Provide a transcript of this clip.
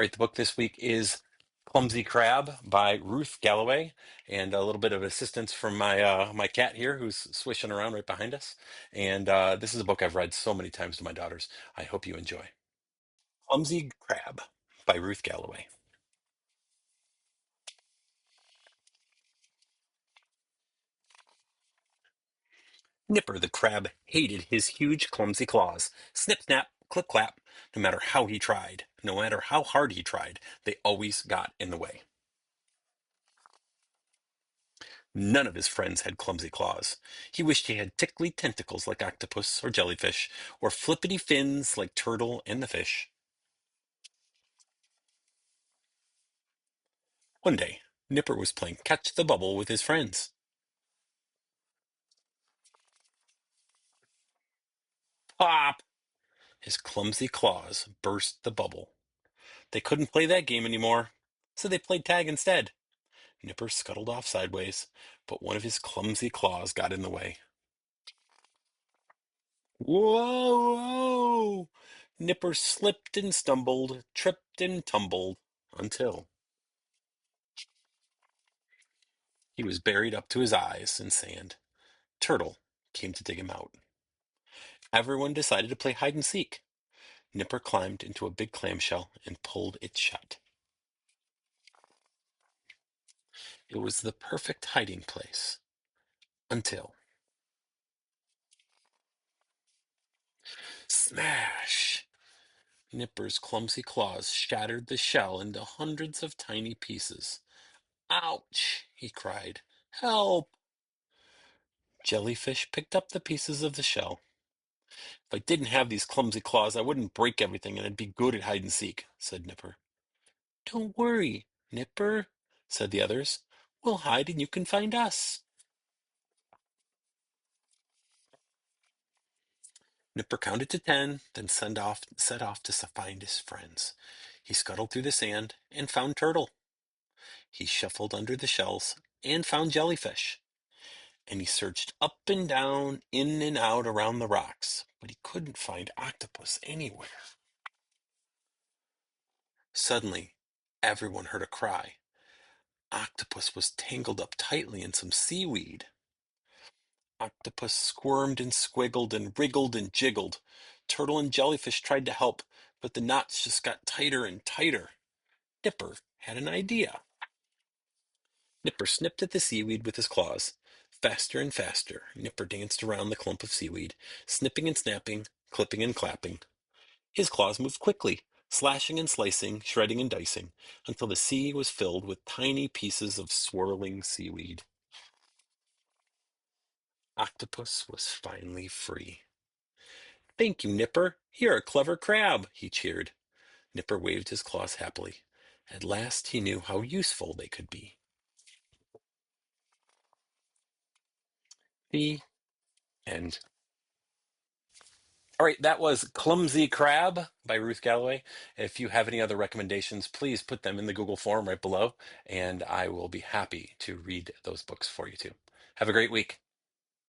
All right, the book this week is Clumsy Crab by Ruth Galloway, and a little bit of assistance from my cat here, who's swishing around right behind us. And this is a book I've read so many times to my daughters. I hope you enjoy. Clumsy Crab by Ruth Galloway. Nipper the crab hated his huge clumsy claws. Snip, snap, clip, clap. No matter how he tried, no matter how hard he tried, they always got in the way. None of his friends had clumsy claws. He wished he had tickly tentacles like octopus or jellyfish, or flippity fins like turtle and the fish. One day, Nipper was playing catch the bubble with his friends. Pop! His clumsy claws burst the bubble. They couldn't play that game anymore, so they played tag instead. Nipper scuttled off sideways, but one of his clumsy claws got in the way. Whoa, whoa! Nipper slipped and stumbled, tripped and tumbled, until he was buried up to his eyes in sand. Turtle came to dig him out. Everyone decided to play hide and seek. Nipper climbed into a big clamshell and pulled it shut. It was the perfect hiding place until smash! Nipper's clumsy claws shattered the shell into hundreds of tiny pieces. Ouch! He cried. Help! Jellyfish picked up the pieces of the shell. If I didn't have these clumsy claws, I wouldn't break everything and I'd be good at hide and seek, said Nipper. Don't worry, Nipper, said the others. We'll hide and you can find us. Nipper counted to 10, then set off to find his friends. He scuttled through the sand and found Turtle. He shuffled under the shells and found Jellyfish. And he searched up and down, in and out around the rocks, but he couldn't find Octopus anywhere. Suddenly, everyone heard a cry. Octopus was tangled up tightly in some seaweed. Octopus squirmed and squiggled and wriggled and jiggled. Turtle and Jellyfish tried to help, but the knots just got tighter and tighter. Nipper had an idea. Nipper snipped at the seaweed with his claws. Faster and faster, Nipper danced around the clump of seaweed, snipping and snapping, clipping and clapping. His claws moved quickly, slashing and slicing, shredding and dicing, until the sea was filled with tiny pieces of swirling seaweed. Octopus was finally free. Thank you, Nipper. You're a clever crab, he cheered. Nipper waved his claws happily. At last he knew how useful they could be. The end. All right, that was Clumsy Crab by Ruth Galloway. If you have any other recommendations, please put them in the Google form right below, and I will be happy to read those books for you too. Have a great week.